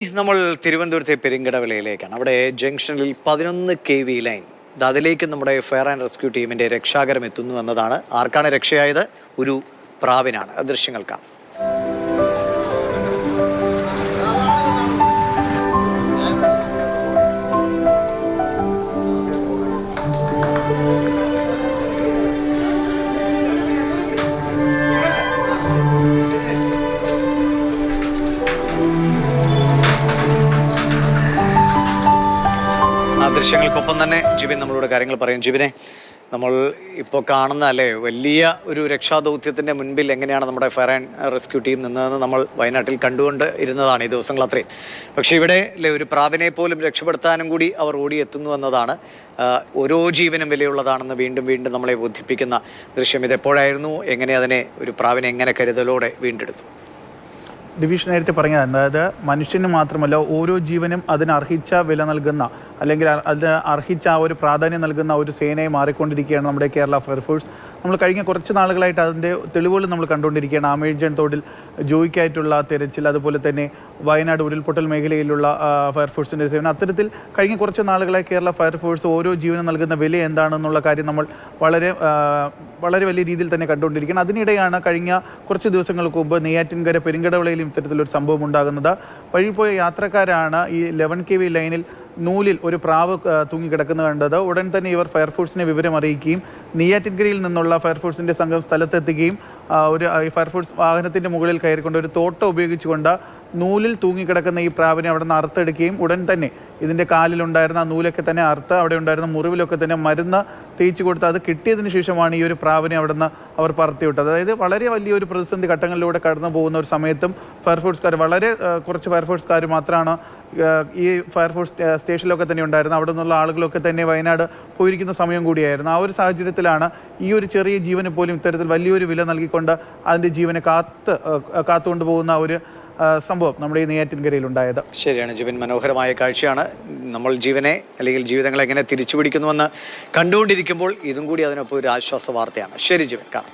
നമ്മൾ തിരുവനന്തപുരത്തെ പെരിങ്കടവിളയിലേക്കാണ്. അവിടെ ജംഗ്ഷനിൽ 11 kV ലൈൻ, അതിലേക്ക് നമ്മുടെ ഫയർ ആൻഡ് റെസ്ക്യൂ ടീമിന്റെ രക്ഷാകരം എത്തുന്നു എന്നതാണ്. ആർക്കാണ് രക്ഷയായത്? ഒരു പ്രാവിനാണ്. ദൃശ്യങ്ങൾ കാണാം. ആ ദൃശ്യങ്ങൾക്കൊപ്പം തന്നെ ജിബിൻ നമ്മളോട് കാര്യങ്ങൾ പറയും. ജിബിനെ, നമ്മൾ ഇപ്പോൾ കാണുന്ന വലിയ ഒരു രക്ഷാദൗത്യത്തിൻ്റെ മുൻപിൽ എങ്ങനെയാണ് നമ്മുടെ ഫയർ ആൻഡ് റെസ്ക്യൂ ടീം നിന്നതെന്ന് നമ്മൾ വയനാട്ടിൽ കണ്ടുകൊണ്ട് ഇരുന്നതാണ് ഈ ദിവസങ്ങൾ അത്രയും. പക്ഷേ ഇവിടെ ഒരു പ്രാവിനെ പോലും രക്ഷപ്പെടുത്താനും കൂടി അവർ ഓടിയെത്തുന്നു എന്നതാണ്. ഓരോ ജീവനും വിലയുള്ളതാണെന്ന് വീണ്ടും വീണ്ടും നമ്മളെ ബോധിപ്പിക്കുന്ന ദൃശ്യം. ഇതെപ്പോഴായിരുന്നു? എങ്ങനെ അതിനെ, ഒരു പ്രാവിനെ എങ്ങനെ കരുതലോടെ വീണ്ടെടുത്തു? ഡിവിഷൻ നേരത്തെ പറഞ്ഞത്, അതായത് മനുഷ്യന് മാത്രമല്ല ഓരോ ജീവനും അതിന് അർഹിച്ച വില നൽകുന്ന, അല്ലെങ്കിൽ അതിന് അർഹിച്ച ആ ഒരു പ്രാധാന്യം നൽകുന്ന ഒരു സേനയെ മാറിക്കൊണ്ടിരിക്കുകയാണ് നമ്മുടെ കേരള ഫയർഫോഴ്സ്. നമ്മൾ കഴിഞ്ഞ കുറച്ച് നാളുകളായിട്ട് അതിൻ്റെ തെളിവുകൾ നമ്മൾ കണ്ടുകൊണ്ടിരിക്കുകയാണ്. ആമേഴ്ജൻ തോടിൽ ജോയിക്കായിട്ടുള്ള തിരച്ചിൽ, അതുപോലെ തന്നെ വയനാട് ഉരുൾപൊട്ടൽ മേഖലയിലുള്ള ഫയർഫോഴ്സിൻ്റെ സേവനം. അത്തരത്തിൽ കഴിഞ്ഞ കുറച്ച് നാളുകളായി കേരള ഫയർഫോഴ്സ് ഓരോ ജീവനും നൽകുന്ന വില എന്താണെന്നുള്ള കാര്യം നമ്മൾ വളരെ വലിയ രീതിയിൽ തന്നെ കണ്ടുകൊണ്ടിരിക്കുകയാണ്. അതിനിടെയാണ് കഴിഞ്ഞ കുറച്ച് ദിവസങ്ങൾക്ക് മുമ്പ് നെയ്യാറ്റിൻകര പെരിങ്കടവിളയിലും ഇത്തരത്തിലൊരു സംഭവം ഉണ്ടാകുന്നത്. വഴിപോയ യാത്രക്കാരാണ് ഈ 11 kV ലൈനിൽ നൂലിൽ ഒരു പ്രാവ് തൂങ്ങിക്കിടക്കുന്നത് കണ്ടത്. ഉടൻ തന്നെ ഇവർ ഫയർഫോഴ്സിനെ വിവരം അറിയിക്കുകയും നെയ്യാറ്റിൻകരയിൽ നിന്നുള്ള ഫയർഫോഴ്സിൻ്റെ സംഘം സ്ഥലത്തെത്തുകയും ഒരു ഫയർഫോഴ്സ് വാഹനത്തിൻ്റെ മുകളിൽ കയറിക്കൊണ്ട് ഒരു തോട്ട ഉപയോഗിച്ചുകൊണ്ട് നൂലിൽ തൂങ്ങിക്കിടക്കുന്ന ഈ പ്രാവിനെ അവിടെ നിന്ന് അറുത്തെടുക്കുകയും ഉടൻ തന്നെ ഇതിൻ്റെ കാലിലുണ്ടായിരുന്ന ആ നൂലൊക്കെ തന്നെ അറുത്ത് അവിടെ ഉണ്ടായിരുന്ന മുറിവിലൊക്കെ തന്നെ മരുന്ന് തേച്ച് കൊടുത്ത് അത് കിട്ടിയതിന് ശേഷമാണ് ഈ ഒരു പ്രാവിനെ അവിടെ നിന്ന് അവർ പറത്തിവിട്ടത്. അതായത് വളരെ വലിയൊരു പ്രതിസന്ധി ഘട്ടങ്ങളിലൂടെ കടന്നു പോകുന്ന ഒരു സമയത്തും ഫയർഫോഴ്സുകാർ, വളരെ കുറച്ച് ഫയർഫോഴ്സുകാർ മാത്രമാണ് ഈ ഫയർഫോഴ്സ് സ്റ്റേഷനിലൊക്കെ തന്നെ ഉണ്ടായിരുന്നു. അവിടെ നിന്നുള്ള ആളുകളൊക്കെ തന്നെ വയനാട് പോയിരിക്കുന്ന സമയം കൂടിയായിരുന്നു. ആ ഒരു സാഹചര്യത്തിലാണ് ഈ ഒരു ചെറിയ ജീവന് പോലും ഇത്തരത്തിൽ വലിയൊരു വില നൽകിക്കൊണ്ട് അതിൻ്റെ ജീവനെ കാത്തുകൊണ്ട് പോകുന്ന ഒരു സംഭവം നമ്മുടെ ഈ നെയ്യാറ്റിൻകരയിൽ ഉണ്ടായത്. ശരിയാണ് ജിബിൻ, മനോഹരമായ കാഴ്ചയാണ്. നമ്മൾ ജീവനെ അല്ലെങ്കിൽ ജീവിതങ്ങളെ എങ്ങനെ തിരിച്ചു പിടിക്കുന്നുവെന്ന് കണ്ടുകൊണ്ടിരിക്കുമ്പോൾ ഇതും കൂടി അതിനൊപ്പം ഒരു ആശ്വാസ വാർത്തയാണ്. ശരി ജിബിൻ, കാണാം.